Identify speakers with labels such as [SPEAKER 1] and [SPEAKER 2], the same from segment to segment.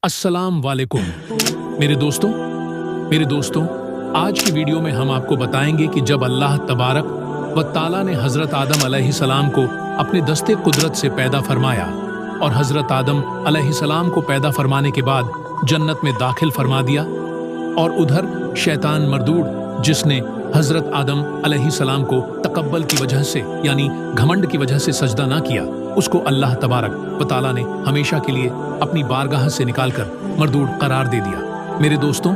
[SPEAKER 1] अस्सलाम वालेकुम मेरे दोस्तों आज की वीडियो में हम आपको बताएंगे कि जब अल्लाह तबारक व ताला ने हज़रत आदम अलैहिस्सलाम को अपने दस्ते कुदरत से पैदा फरमाया और हज़रत आदम अलैहिस्सलाम को पैदा फरमाने के बाद जन्नत में दाखिल फरमा दिया, और उधर शैतान मरदूद जिसने हज़रत आदम अलैहिस्सलाम को तकब्बल की वजह से यानी घमंड की वजह से सजदा ना किया, उसको अल्लाह तबारक व ताला ने हमेशा के लिए अपनी बारगाह से निकालकर मरदूद करार दे दिया। मेरे दोस्तों,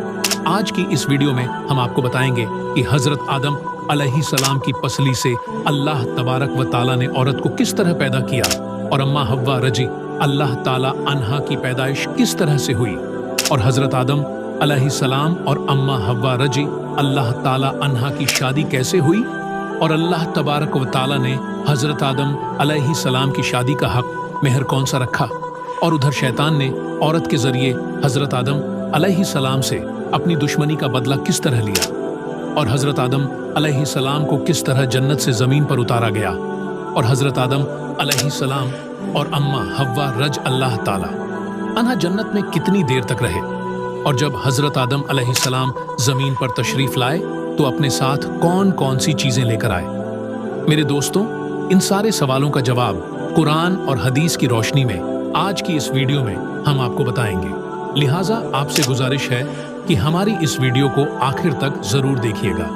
[SPEAKER 1] आज की इस वीडियो में हम आपको बताएंगे कि हज़रत आदम अलैहिस्सलाम की पसली से अल्लाह तबारक व ताला ने औरत को किस तरह पैदा किया और अम्मा हव्वा रजी अल्लाह ताला अन्हा की पैदाइश किस तरह से हुई, और हज़रत आदम अलैहिस्सलाम और अम्मा हव्वा रजी अल्लाह ताला अन्हा की शादी कैसे हुई, और अल्लाह तबारक व ताला ने हज़रत आदम अलैहिस्सलाम की शादी का हक मेहर कौन सा रखा, और उधर शैतान ने औरत के जरिए हज़रत आदम अलैहिस्सलाम से अपनी दुश्मनी का बदला किस तरह लिया, और हज़रत आदम अलैहिस्सलाम को किस तरह जन्नत से ज़मीन पर उतारा गया, और हज़रत आदम अलैहिस्सलाम और अम्मा हव्वा रज अल्लाह ताला अन्हा जन्नत में कितनी देर तक रहे, और जब हज़रत आदम अलैहिस्सलाम ज़मीन पर तशरीफ़ लाए तो अपने साथ कौन कौन सी चीज़ें लेकर आए। मेरे दोस्तों, इन सारे सवालों का जवाब कुरान और हदीस की रोशनी में आज की इस वीडियो में हम आपको बताएंगे। लिहाजा आपसे गुजारिश है कि हमारी इस वीडियो को आखिर तक ज़रूर देखिएगा।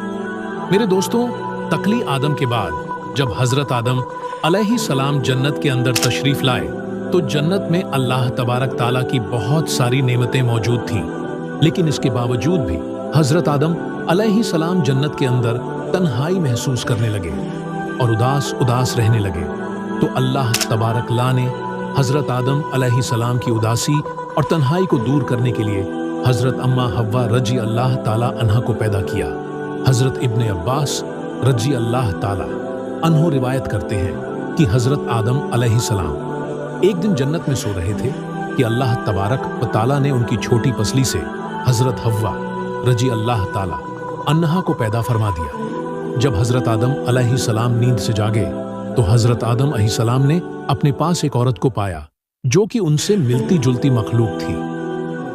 [SPEAKER 1] मेरे दोस्तों, तकली आदम के बाद जब हज़रत आदम अलैहिस्सलाम जन्नत के अंदर तशरीफ़ लाए तो जन्नत में अल्लाह तबारक ताला की बहुत सारी नेमतें मौजूद थीं, लेकिन इसके बावजूद भी हज़रत आदम अलैहिस्सलाम जन्नत के अंदर तन्हाई महसूस करने लगे और उदास रहने लगे। तो अल्लाह तबारक ला ने हज़रत आदम अलैहिस्सलाम की उदासी और तन्हाई को दूर करने के लिए हज़रत अम्मा हव्वा रजी अल्लाह ताला अन्हा को पैदा किया। हज़रत इब्ने अब्बास रजी अल्लाह ताला अन्हो रिवायत करते हैं कि हज़रत आदम अलैहिस्सलाम एक दिन जन्नत में सो रहे थे कि अल्लाह तबारक व ताला ने उनकी छोटी पसली से हज़रत हव्वा रजी अल्लाह ताला अन्हा को पैदा फरमा दिया। जब हज़रत आदम अलैहिस्सलाम नींद से जागे तो हज़रत आदम अलैहिस्सलाम ने अपने पास एक औरत को पाया जो कि उनसे मिलती जुलती मखलूक थी।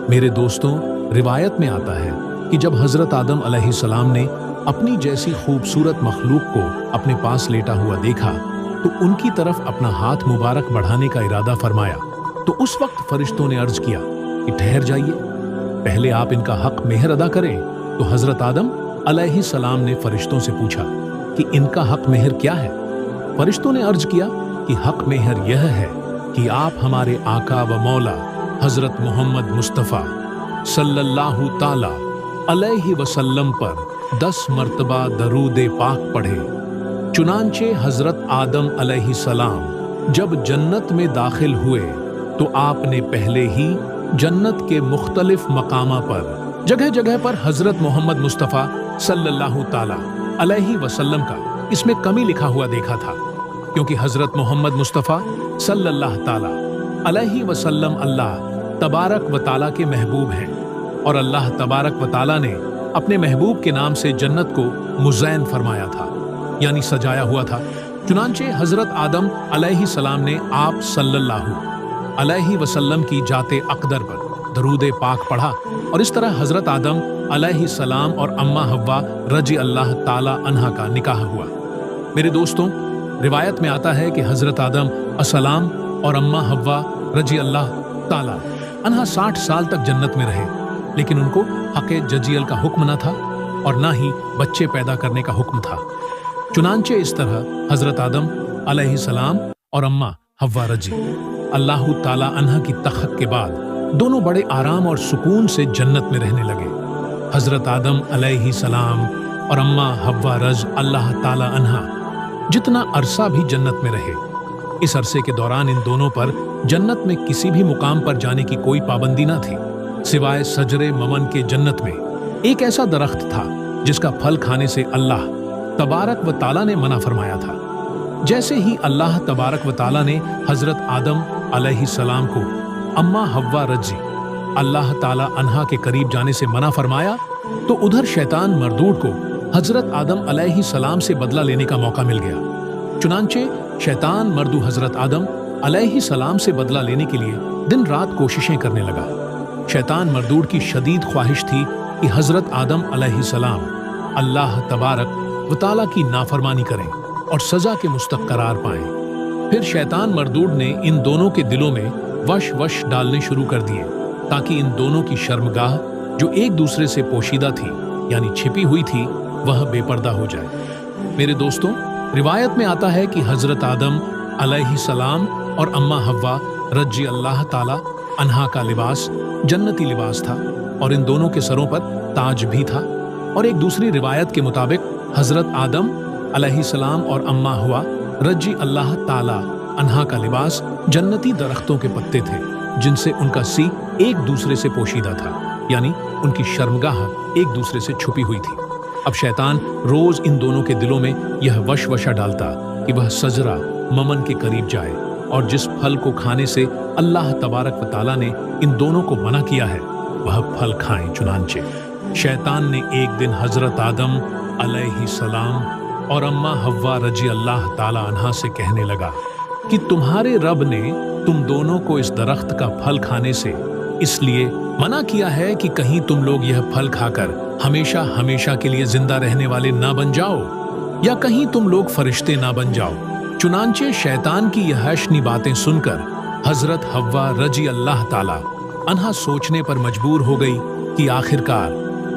[SPEAKER 1] मेरे दोस्तों, रिवायत में आता है कि जब हज़रत आदम अलैहिस्सलाम ने अपनी जैसी खूबसूरत मखलूक को अपने पास लेटा हुआ देखा तो उनकी तरफ अपना हाथ मुबारक बढ़ाने का इरादा फरमाया, तो उस वक्त फरिश्तों ने अर्ज किया कि ठहर जाइए, पहले आप इनका हक मेहर अदा करें। तो हज़रत आदम अलैहिस्सलाम ने फरिश्तों से पूछा कि इनका हक मेहर क्या है। फरिश्तों ने अर्ज किया कि हक मेहर यह है कि आप हमारे आका व मौला हज़रत मोहम्मद मुस्तफ़ा सल्लल्लाहु ताला अलैहि वसल्लम पर 10 मर्तबा दरूद पाक पढ़े। चुनांचे हज़रत आदम अलैहिस्सलाम जब जन्नत में दाखिल हुए तो आपने पहले ही जन्नत के मुख्तलिफ मकामा पर जगह जगह पर हज़रत मोहम्मद मुस्तफ़ा सल्लल्लाहु ताला अलैहि वसल्लम का इसमें कमी लिखा हुआ देखा था, क्योंकि हज़रत मोहम्मद मुस्तफ़ा सल्लल्लाहु ताला अलैहि वसल्लम अल्लाह तबारक व ताला के महबूब हैं, और अल्लाह तबारक व ताला ने अपने महबूब के नाम से जन्नत को मुज़ैन फरमाया था, यानी सजाया हुआ था। चुनांचे हज़रत आदम अलैहिस्सलाम ने आप सल्लल्लाहु अलैहि वसल्लम की जाते अक़दर पर दरूद पाक पढ़ा, और इस तरह हज़रत आदम अलैहिस्सलाम और अम्मा हव्वा रजी अल्लाह ताला अन्हा का निकाह हुआ। मेरे दोस्तों, रिवायत में आता है कि हज़रत आदम अस्सलाम और अम्मा हव्वा रजी अल्लाह ताला अन्हा 60 साल तक जन्नत में रहे, लेकिन उनको हक़ जजियल का हुक्म न था और न ही बच्चे पैदा करने का हुक्म था। चुनांचे इस तरह हज़रत आदम अलैहिस्सलाम और अम्मा हव्वा रजी अल्लाह ताला अन्हा की तख़्त के बाद दोनों बड़े आराम और सुकून से जन्नत में रहने लगे। हज़रत आदम अलैहिस्सलाम और अम्मा हव्वा रज अल्लाह ताला अन्हा जितना अरसा भी जन्नत में रहे, इस अरसे के दौरान इन दोनों पर जन्नत में किसी भी मुकाम पर जाने की कोई पाबंदी न थी, सिवाय सजरे ममन के जन्नत में एक ऐसा दरख्त था जिसका फल खाने से अल्लाह तबारक व ताला ने मना फरमाया था। जैसे ही अल्लाह तबारक व ताला ने हज़रत आदम अलैहिस्सलाम को अम्मा हव्वा रजी अल्लाह ताला अन्हा के करीब जाने से मना फरमाया, तो उधर शैतान मरदूद को हज़रत आदम अलैहिस्सलाम से बदला लेने का मौका मिल गया। चुनांचे शैतान मर्दू हज़रत आदम अलैहिस्सलाम से बदला लेने के लिए दिन रात कोशिशें करने लगा। शैतान मरदूद की शदीद ख्वाहिश थी कि हजरत आदम अलैहिस्सलाम अल्लाह तबारक व ताला की नाफरमानी करें और सजा के मुस्तक करार पाएं। फिर शैतान मरदूद ने इन दोनों के दिलों में वश डालने शुरू कर दिए ताकि इन दोनों की शर्मगाह जो एक दूसरे से पोशीदा थी यानी छिपी हुई थी वह बेपर्दा हो जाए। मेरे दोस्तों, रिवायत में आता है कि हजरत आदम अलैहिस्सलाम और अम्मा हव्वा रजी अल्लाह ताला अन्हा का लिबास जन्नती लिबास था और इन दोनों के सरों पर ताज भी था। और एक दूसरी रिवायत के मुताबिक हजरत आदम अलैहिस्सलाम और अम्मा हव्वा रजी अल्लाह ताला अन्हा का लिबास जन्नती दरख्तों के पत्ते थे जिनसे उनका सी एक दूसरे से पोशीदा था, यानी उनकी शर्मगाह एक दूसरे से छुपी हुई थी। अब शैतान रोज इन दोनों के दिलों में यह वशवशा डालता कि वह सजरा ममन के करीब जाए और जिस फल को खाने से अल्लाह तबारक व ताला ने इन दोनों को मना किया है वह फल खाएं। चुनांचे शैतान ने एक दिन हजरत आदम अलैहिस्सलाम और अम्मा हव्वा रजी अल्लाह ताला अन्हा से कहने लगा कि तुम्हारे रब ने तुम दोनों को इस दरख्त का फल खाने से इसलिए मना किया है कि कहीं तुम लोग यह फल खाकर हमेशा हमेशा के लिए जिंदा रहने वाले ना बन जाओ या कहीं तुम लोग फरिश्ते ना बन जाओ। चुनांचे शैतान की यह हशनी बातें सुनकर हजरत हव्वा रजी अल्लाह ताला अन्हा सोचने पर मजबूर हो गई कि आखिरकार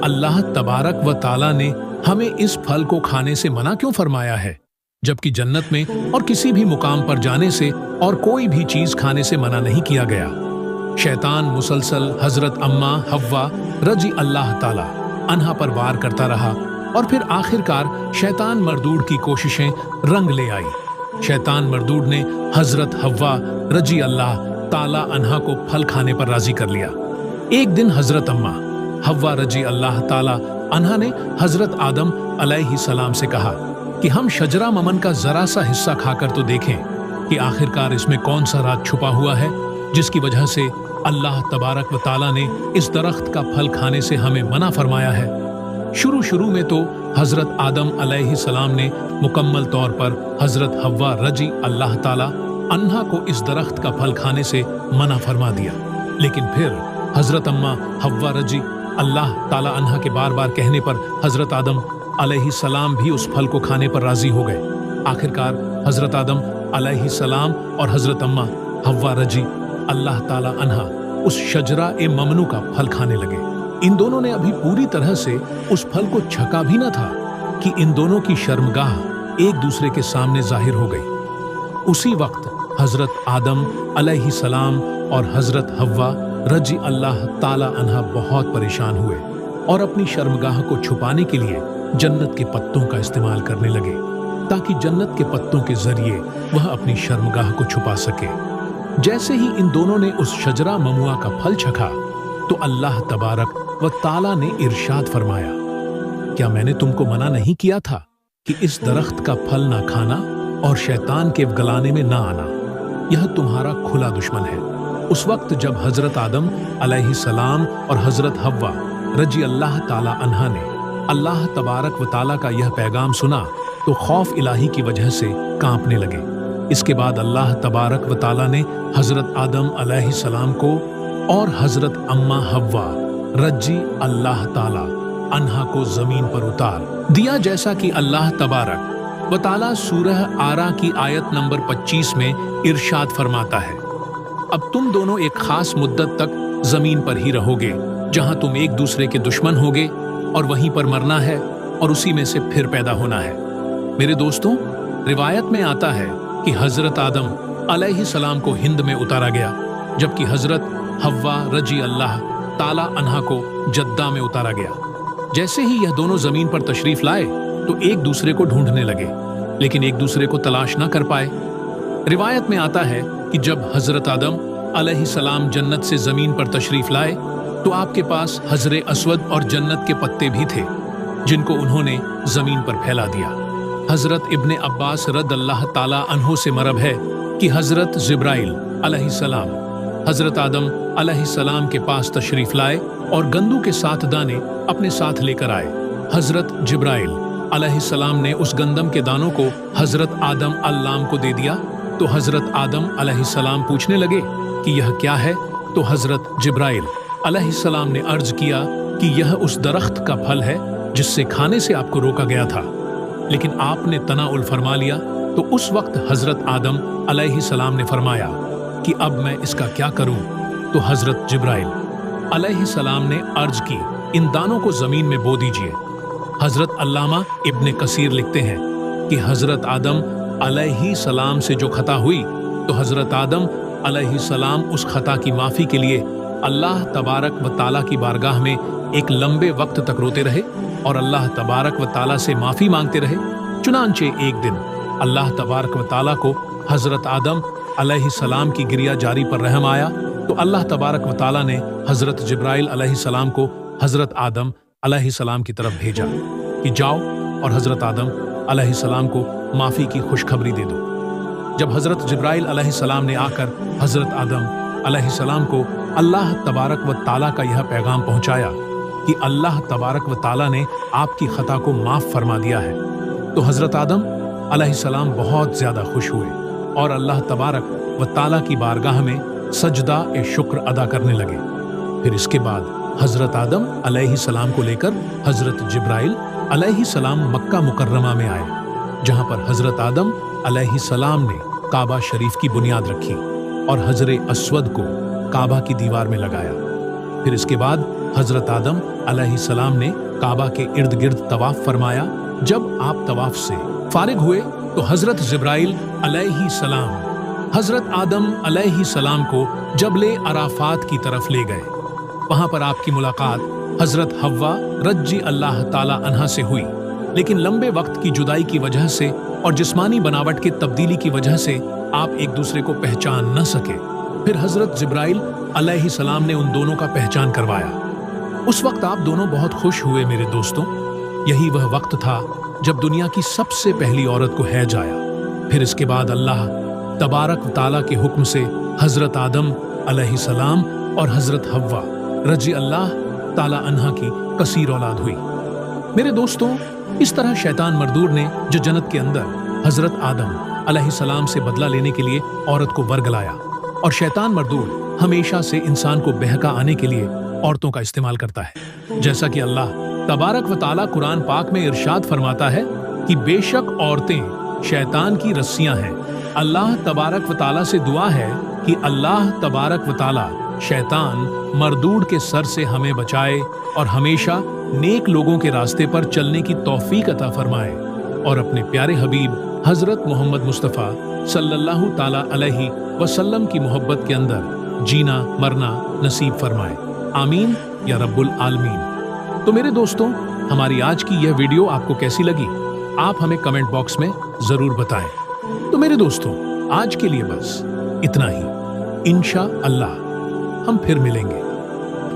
[SPEAKER 1] अल्लाह तबारक व ताला ने हमें इस फल को खाने से मना क्यों फरमाया है, जबकि जन्नत में और किसी भी मुकाम पर जाने से और कोई भी चीज खाने से मना नहीं किया गया। शैतान मुसलसल हजरत अम्मा हव्वा रजी अल्लाह ताला अन्हा पर वार करता रहा और फिर आखिरकार शैतान मरदूद की कोशिशें रंग ले आई। शैतान मरदूद ने हजरत हव्वा रजी अल्लाह ताला अन्हा को फल खाने पर राजी कर लिया। एक दिन हजरत अम्मा हव्वा रजी अल्लाह ताला अन्हा ने हजरत आदम अलैहिस्सलाम से कहा कि हम शजरा ममन का जरा सा हिस्सा खाकर तो देखें कि आखिरकार इसमें कौन सा राज छुपा हुआ है जिसकी वजह से अल्लाह तबारक व ताला ने इस दरख्त का फल खाने से हमें मना फरमाया है। शुरू में तो हजरत आदम अलैहिस्सलाम ने मुकम्मल तौर पर हजरत हव्वा रजी अल्लाह ताला अन्हा को इस दरख्त का फल खाने से मना फरमा दिया, लेकिन फिर हजरत अम्मा हव्वा रजी अल्लाह ताला अन्हा के बार बार कहने पर हजरत आदम अलैहिस्सलाम भी उस फल को खाने पर राजी हो गए। आखिरकार हजरत आदम अलैहिस्सलाम और हजरत अम्मा हव्वा रजी अल्लाह ताला अन्हा उस शजरा ए ममनू का फल खाने लगे। इन दोनों ने अभी पूरी तरह से उस फल को छका भी न था कि इन दोनों की शर्मगाह एक दूसरे के सामने जाहिर हो गई। उसी वक्त हजरत आदम अलैहिस्सलाम और हजरत हव्वा रजी अल्लाह ताला अन्हा बहुत परेशान हुए और अपनी शर्मगाह को छुपाने के लिए जन्नत के पत्तों का इस्तेमाल करने लगे ताकि जन्नत के पत्तों के जरिए वह अपनी शर्मगाह को छुपा सके। जैसे ही इन दोनों ने उस शजरा ममुआ का फल चखा तो अल्लाह तबारक व ताला ने इरशाद फरमाया, क्या मैंने तुमको मना नहीं किया था कि इस दरख्त का फल ना खाना और शैतान के गलाने में ना आना? यह तुम्हारा खुला दुश्मन है। उस वक्त जब हजरत आदम अलैहिस्सलाम और हजरत हव्वा रजी अल्लाह ताला अन्हा ने अल्लाह तबारक व ताला का यह पैगाम सुना तो खौफ इलाही की वजह से कांपने लगे। इसके बाद अल्लाह तबारक व ताला ने हजरत आदम अलैहिस्सलाम को और हजरत अम्मा हव्वा रजी अल्लाह ताला अन्हा को जमीन पर उतार दिया, जैसा कि अल्लाह तबारक व ताला सूरह आरा की आयत नंबर 25 में इरशाद फरमाता है, अब तुम दोनों एक खास मुद्दत तक जमीन पर ही रहोगे जहां तुम एक दूसरे के दुश्मन होगे और वहीं पर मरना है और उसी में से फिर पैदा होना है। मेरे दोस्तों, रिवायत में आता है कि हजरत आदम अलैहिस्सलाम को हिंद में उतारा गया जबकि हजरत हव्वा रजी अल्लाह ताला अन्हा को जद्दा में उतारा गया। जैसे ही यह दोनों जमीन पर तशरीफ लाए तो एक दूसरे को ढूंढने लगे लेकिन एक दूसरे को तलाश न कर पाए। रिवायत में आता है कि जब हजरत आदम अलैहिस्सलाम जन्नत से जमीन पर तशरीफ लाए तो आपके पास हजरे अस्वद और जन्नत के पत्ते भी थे जिनको उन्होंने जमीन पर फैला दिया। हजरत इब्ने अब्बास रदल्लाह ताला अन्हो से मरब है कि हजरत जिब्राइल अलैहिस्सलाम हजरत आदम अलैहिस्सलाम के पास तशरीफ लाए और गंदू के 7 दाने अपने साथ लेकर आए। हजरत जिब्राइल अलैहिस्सलाम ने उस गंदम के दानों को हजरत आदम अल्लाम को दे दिया तो हजरत आदम अलैहिस्सलाम पूछने लगे कि यह क्या है, तो हजरत जिब्राइल अलैहिस्सलाम ने अर्ज किया कि यह उस दरख्त का फल है जिससे खाने से आपको रोका गया था, लेकिन आपने तनाउल फरमा लिया। तो उस वक्त हजरत आदम अलैहिस्सलाम ने फरमाया कि अब मैं इसका क्या करूं? तो हजरत जिब्राइल अलैहिस्सलाम ने अर्ज की, इन दानों को जमीन में बो दीजिए। हजरत अल्लामा इब्ने कसीर लिखते हैं कि हजरत आदम अलैहिस्सलाम से जो खता हुई तो हजरत आदम अलैहिस्सलाम उस खता की माफी के लिए अल्लाह तबारक व ताला की बारगाह में एक लंबे वक्त तक रोते रहे और अल्लाह तबारक व ताला से माफी मांगते रहे। चुनांचे एक दिन अल्लाह तबारक व ताला को हजरत आदम अलैहिस्सलाम की गिरिया जारी पर रहम आया, तो अल्लाह तबारक व ताला ने हजरत जिब्राइल अलैहिस्सलाम को हजरत आदम अलैहिस्सलाम की तरफ भेजा कि जाओ और हजरत आदम अलैहिस्सलाम को माफी की खुशखबरी दे दो। जब हजरत जिब्राइल अलैहिस्सलाम ने आकर हजरत आदम अलैहिस्सलाम को अल्लाह तबारक व ताला का यह पैगाम पहुंचाया कि अल्लाह तबारक व ताला ने आपकी खता को माफ फरमा दिया है, तो हजरत आदम अलैहिस्सलाम बहुत ज्यादा खुश हुए और अल्लाह तबारक व ताला की बारगाह में सजदा ए शुक्र अदा करने लगे। फिर इसके बाद हजरत आदम अलैहिस्सलाम को लेकर हजरत जिब्राइल अलैहिस्सलाम मक्का मुकर्रमा में आए, जहां पर हजरत आदम अलैहिस्सलाम ने काबा शरीफ की बुनियाद रखी और हजरे अस्वद को काबा की दीवार में लगाया। फिर इसके बाद हजरत आदम अलैहिस्सलाम ने काबा के इर्द गिर्द तवाफ फरमाया। जब आप तवाफ से फारिग हुए तो हजरत जिब्राइल अलैहिस्सलाम हजरत आदम अलैहिस्सलाम को जबले अराफात की तरफ ले गए। वहां पर आपकी मुलाकात हजरत हव्वा रज्जी अल्लाह ताला अन्हा से हुई, लेकिन लंबे वक्त की जुदाई की वजह से और जिस्मानी बनावट की तब्दीली की वजह से आप एक दूसरे को पहचान न सके। फिर हजरत जिब्राइल अलैहिस्सलाम ने उन दोनों का पहचान करवाया। उस वक्त आप दोनों बहुत खुश हुए मेरे दोस्तों। यही वह वक्त था जब दुनिया की सबसे पहली औरत को हैज आया। फिर इसके बाद अल्लाह तबारक ताला के हुक्म से हजरत आदम अलैहिस्सलाम और हजरत हव्वा रजी अल्लाह ताला अन्हा की कसीर औलाद हुई। मेरे दोस्तों, इस तरह शैतान मरदूर ने जो जन्नत के अंदर हजरत आदम अलैहिस्सलाम से बदला लेने के लिए औरत को वर्गलाया, और शैतान मरदूर हमेशा से इंसान को बहका आने के लिए औरतों का इस्तेमाल करता है। जैसा कि अल्लाह तबारक व ताला कुरान पाक में इरशाद फरमाता है कि बेशक औरतें शैतान की रस्सियां हैं। अल्लाह तबारक व ताला से दुआ है कि अल्लाह तबारक व ताला शैतान मरदूड के सर से हमें बचाए और हमेशा नेक लोगों के रास्ते पर चलने की तौफीक अता फरमाए और अपने प्यारे हबीब हजरत मोहम्मद मुस्तफ़ा सल्लल्लाहु ताला अलैहि वसल्लम की मोहब्बत के अंदर जीना मरना नसीब फरमाए। आमीन या रब्बुल आलमीन। तो मेरे दोस्तों, हमारी आज की यह वीडियो आपको कैसी लगी? आप हमें कमेंट बॉक्स में जरूर बताएं। तो मेरे दोस्तों, आज के लिए बस इतना ही। इंशाअल्लाह हम फिर मिलेंगे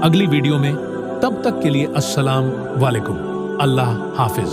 [SPEAKER 1] अगली वीडियो में। तब तक के लिए अस्सलाम वालेकुम। अल्लाह हाफिज।